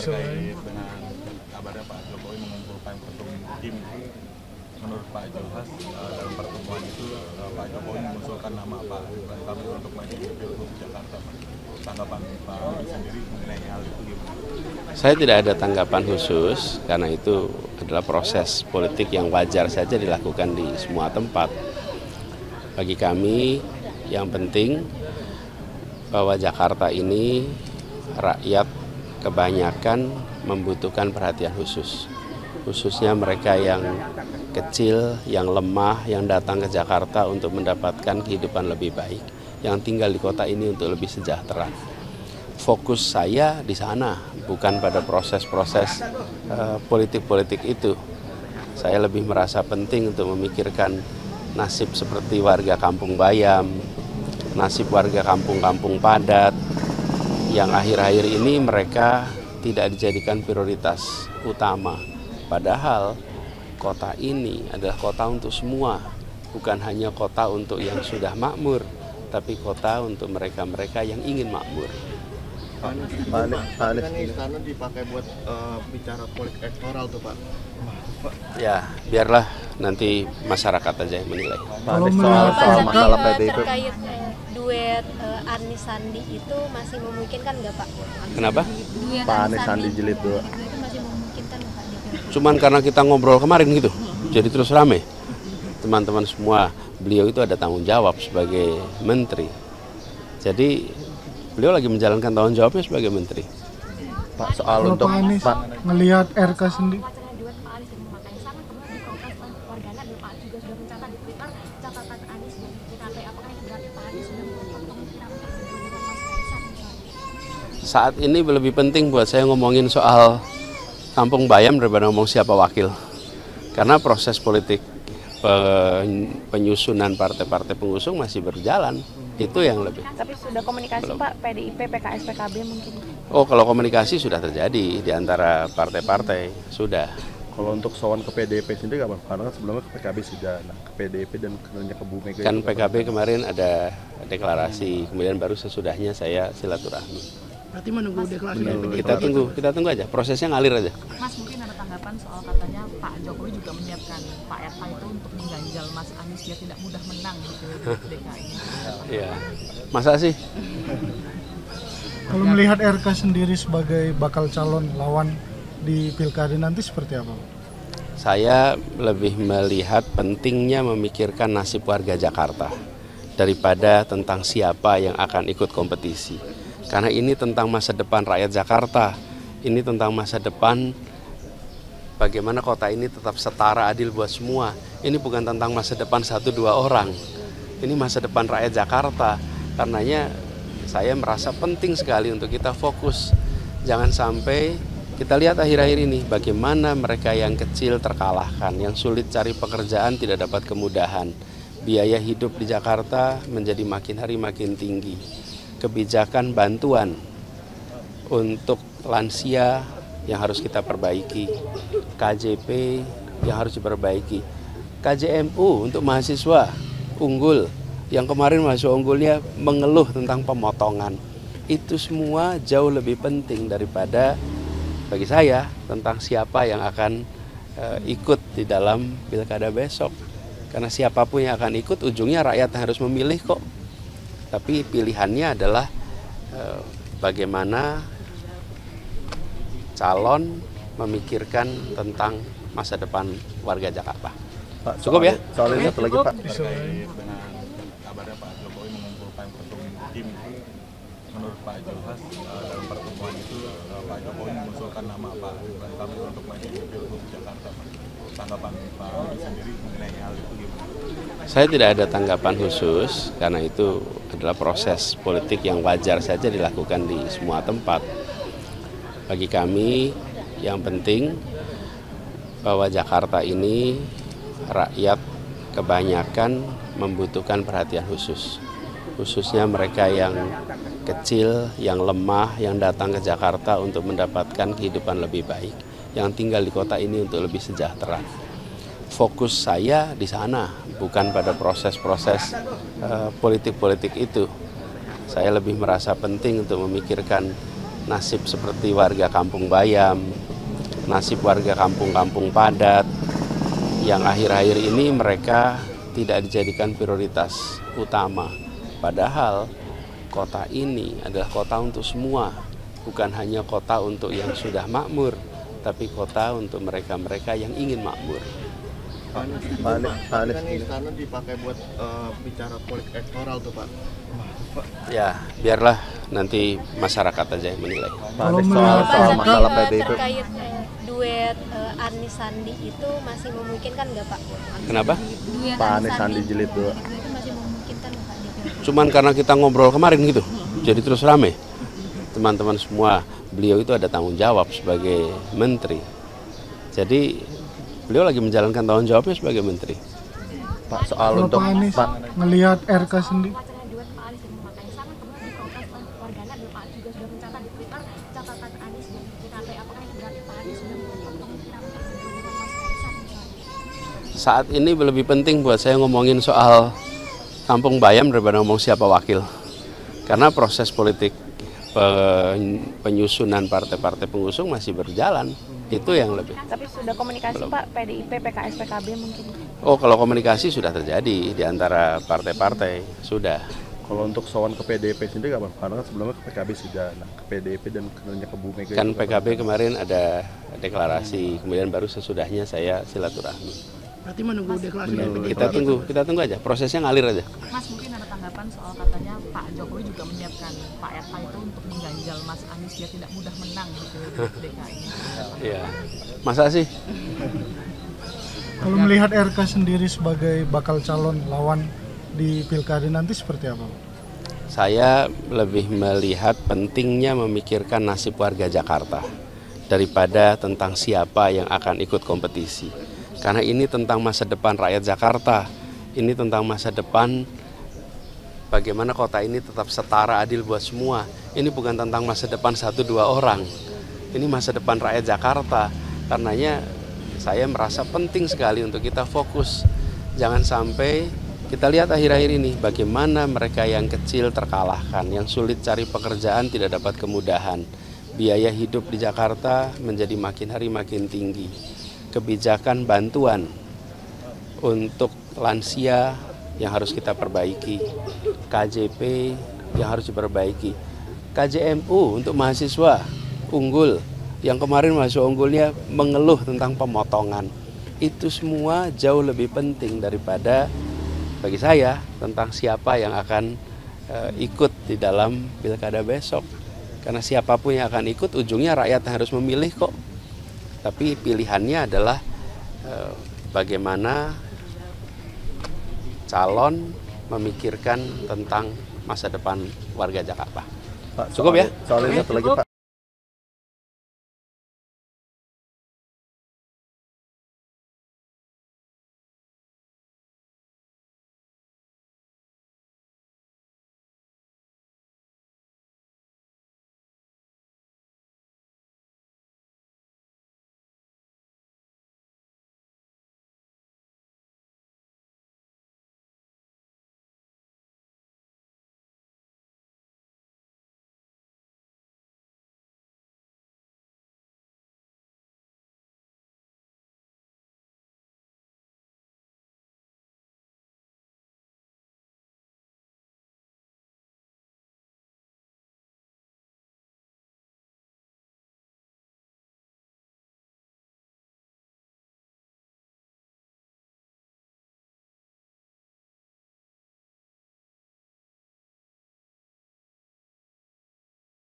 terkait dengan kabarnya Pak Jokowi mengumpulkan ketum tim. Menurut Pak Julhas, dalam pertemuan itu Pak Jokowi mengusulkan nama Pak Ridwan Kamil untuk maju di Pilgub Jakarta. Tanggapan Pak Ridwan sendiri mengenai hal itu gimana? Saya tidak ada tanggapan khusus karena itu adalah proses politik yang wajar saja dilakukan di semua tempat. Bagi kami yang penting bahwa Jakarta ini rakyat kebanyakan membutuhkan perhatian khusus. Khususnya mereka yang kecil, yang lemah, yang datang ke Jakarta untuk mendapatkan kehidupan lebih baik, yang tinggal di kota ini untuk lebih sejahtera. Fokus saya di sana, bukan pada proses-proses politik-politik itu. Saya lebih merasa penting untuk memikirkan nasib seperti warga Kampung Bayam, nasib warga kampung-kampung padat, yang akhir-akhir ini mereka tidak dijadikan prioritas utama. Padahal kota ini adalah kota untuk semua, bukan hanya kota untuk yang sudah makmur, tapi kota untuk mereka-mereka yang ingin makmur. Pak Anies kan istana dipakai buat bicara politik elektoral tuh Pak. Ya, biarlah nanti masyarakat aja yang menilai. Pak Anies soal masalah PDIP. Terkait duet Anies Sandi itu masih memungkinkan nggak Pak? Kenapa? Duet Pak Anies Sandi jilid 2. itu masih memungkinkan nggak Pak? Cuman karena kita ngobrol kemarin gitu, jadi terus rame. Teman-teman semua, beliau itu ada tanggung jawab sebagai menteri. Jadi beliau lagi menjalankan tanggung jawabnya sebagai menteri. Pak, soal untuk Pak Anies melihat RK sendiri. Saat ini lebih penting buat saya ngomongin soal Kampung Bayam daripada ngomong siapa wakil. Karena proses politik penyusunan partai-partai pengusung masih berjalan. Itu yang lebih. Tapi sudah komunikasi belum. Pak, PDIP, PKS, PKB mungkin? Oh, kalau komunikasi sudah terjadi di antara partai-partai, sudah. Kalau untuk sowan ke PDIP sendiri nggak Pak? Karena kan sebelumnya ke PKB sudah, ke PDIP dan kerjanya ke Bu Mega. Kan PKB kemarin ada deklarasi, kemudian baru sesudahnya saya silaturahmi. Berarti menunggu deklarasi. Kita tunggu aja, prosesnya ngalir aja. Mas, mungkin ada tanggapan soal katanya Pak Jokowi juga menyiapkan Pak RK itu untuk mengganjal Mas Anies biar tidak mudah menang gitu di DKI. Iya, masa sih? Kalau melihat RK sendiri sebagai bakal calon lawan di pilkada nanti seperti apa? Saya lebih melihat pentingnya memikirkan nasib warga Jakarta daripada tentang siapa yang akan ikut kompetisi. Karena ini tentang masa depan rakyat Jakarta, ini tentang masa depan bagaimana kota ini tetap setara adil buat semua. Ini bukan tentang masa depan 1-2 orang, ini masa depan rakyat Jakarta. Karenanya saya merasa penting sekali untuk kita fokus. Jangan sampai kita lihat akhir-akhir ini bagaimana mereka yang kecil terkalahkan, yang sulit cari pekerjaan tidak dapat kemudahan. Biaya hidup di Jakarta menjadi makin hari makin tinggi. Kebijakan bantuan untuk lansia yang harus kita perbaiki, KJP yang harus diperbaiki, KJMU untuk mahasiswa unggul, yang kemarin mahasiswa unggulnya mengeluh tentang pemotongan. Itu semua jauh lebih penting daripada bagi saya tentang siapa yang akan ikut di dalam pilkada besok. Karena siapapun yang akan ikut ujungnya rakyat harus memilih kok. Tapi pilihannya adalah bagaimana calon memikirkan tentang masa depan warga Jakarta. Pak, cukup ya? Soal ini satu lagi Pak. Terkait dengan kabarnya Pak Jokowi mengumpulkan ketum tim. Menurut Pak Julhas, dalam pertemuan itu Pak Jokowi mengusulkan nama Pak Ridwan Kamil untuk maju di Pilgub Jakarta. Tanggapan Pak Ridwan sendiri mengenai hal itu gimana? Saya tidak ada tanggapan khusus karena itu adalah proses politik yang wajar saja dilakukan di semua tempat. Bagi kami yang penting bahwa Jakarta ini rakyat kebanyakan membutuhkan perhatian khusus. Khususnya mereka yang kecil, yang lemah, yang datang ke Jakarta untuk mendapatkan kehidupan lebih baik, yang tinggal di kota ini untuk lebih sejahtera. Fokus saya di sana, bukan pada proses-proses politik-politik itu. Saya lebih merasa penting untuk memikirkan nasib seperti warga Kampung Bayam, nasib warga kampung-kampung padat, yang akhir-akhir ini mereka tidak dijadikan prioritas utama. Padahal kota ini adalah kota untuk semua, bukan hanya kota untuk yang sudah makmur, tapi kota untuk mereka-mereka yang ingin makmur. Pak Anies kan istana dipakai buat bicara politik elektoral tuh Pak. Ya, biarlah nanti masyarakat aja yang menilai. Pak Anies soal masalah PDIP. Terkait duet Anies Sandi itu masih memungkinkan nggak Pak? Kenapa? Duet Pak Anies Sandi jilid 2. itu masih memungkinkan nggak Pak? Cuman karena kita ngobrol kemarin gitu, jadi terus rame. Teman-teman semua, beliau itu ada tanggung jawab sebagai menteri. Jadi beliau lagi menjalankan tanggung jawabnya sebagai menteri. Pak, soal Kalau untuk Pak Anies Pak ngelihat RK sendiri, wacana duet Pak Anies dan Muhammad Kaisang kemudian diprotes oleh warganet dan Pak Anies juga sudah mencatat di Twitter catatan Anies dan PKB. Apakah ini berarti Pak Anies sudah menentukan kemungkinan untuk bergabung dengan Mas Kaisang misalnya? Saat ini lebih penting buat saya ngomongin soal Kampung Bayam daripada ngomong siapa wakil. Karena proses politik penyusunan partai-partai pengusung masih berjalan. Itu yang lebih. Tapi sudah komunikasi Pak, PDIP, PKS, PKB mungkin? Oh, kalau komunikasi sudah terjadi di antara partai-partai, sudah. kalau untuk sowan ke PDIP sendiri kapan? Karena kan sebelumnya ke PKB sudah, nah ke PDIP dan kerjanya ke Bu Mega. Kan PKB kemarin ada deklarasi, kemudian baru sesudahnya saya silaturahmi. Berarti menunggu deklarasi dari PDIP. Kita tunggu aja, prosesnya ngalir aja. Mas, mungkin ada tanggapan soal katanya Pak Jokowi juga menyiapkan Pak RK itu untuk mengganjal Mas Anies biar tidak mudah menang gitu di DKI. Iya, masa sih? kalau melihat RK sendiri sebagai bakal calon lawan di pilkada nanti seperti apa? Saya lebih melihat pentingnya memikirkan nasib warga Jakarta daripada tentang siapa yang akan ikut kompetisi. Karena ini tentang masa depan rakyat Jakarta, ini tentang masa depan bagaimana kota ini tetap setara adil buat semua. Ini bukan tentang masa depan 1-2 orang, ini masa depan rakyat Jakarta. Karenanya saya merasa penting sekali untuk kita fokus. Jangan sampai kita lihat akhir-akhir ini bagaimana mereka yang kecil terkalahkan, yang sulit cari pekerjaan tidak dapat kemudahan. Biaya hidup di Jakarta menjadi makin hari makin tinggi. Kebijakan bantuan untuk lansia yang harus kita perbaiki, KJP yang harus diperbaiki, KJMU untuk mahasiswa unggul, yang kemarin mahasiswa unggulnya mengeluh tentang pemotongan. Itu semua jauh lebih penting daripada bagi saya tentang siapa yang akan ikut di dalam pilkada besok. Karena siapapun yang akan ikut ujungnya rakyat harus memilih kok. Tapi pilihannya adalah bagaimana calon memikirkan tentang masa depan warga Jakarta. Pak, Cukup ya? Soal ini satu lagi Pak.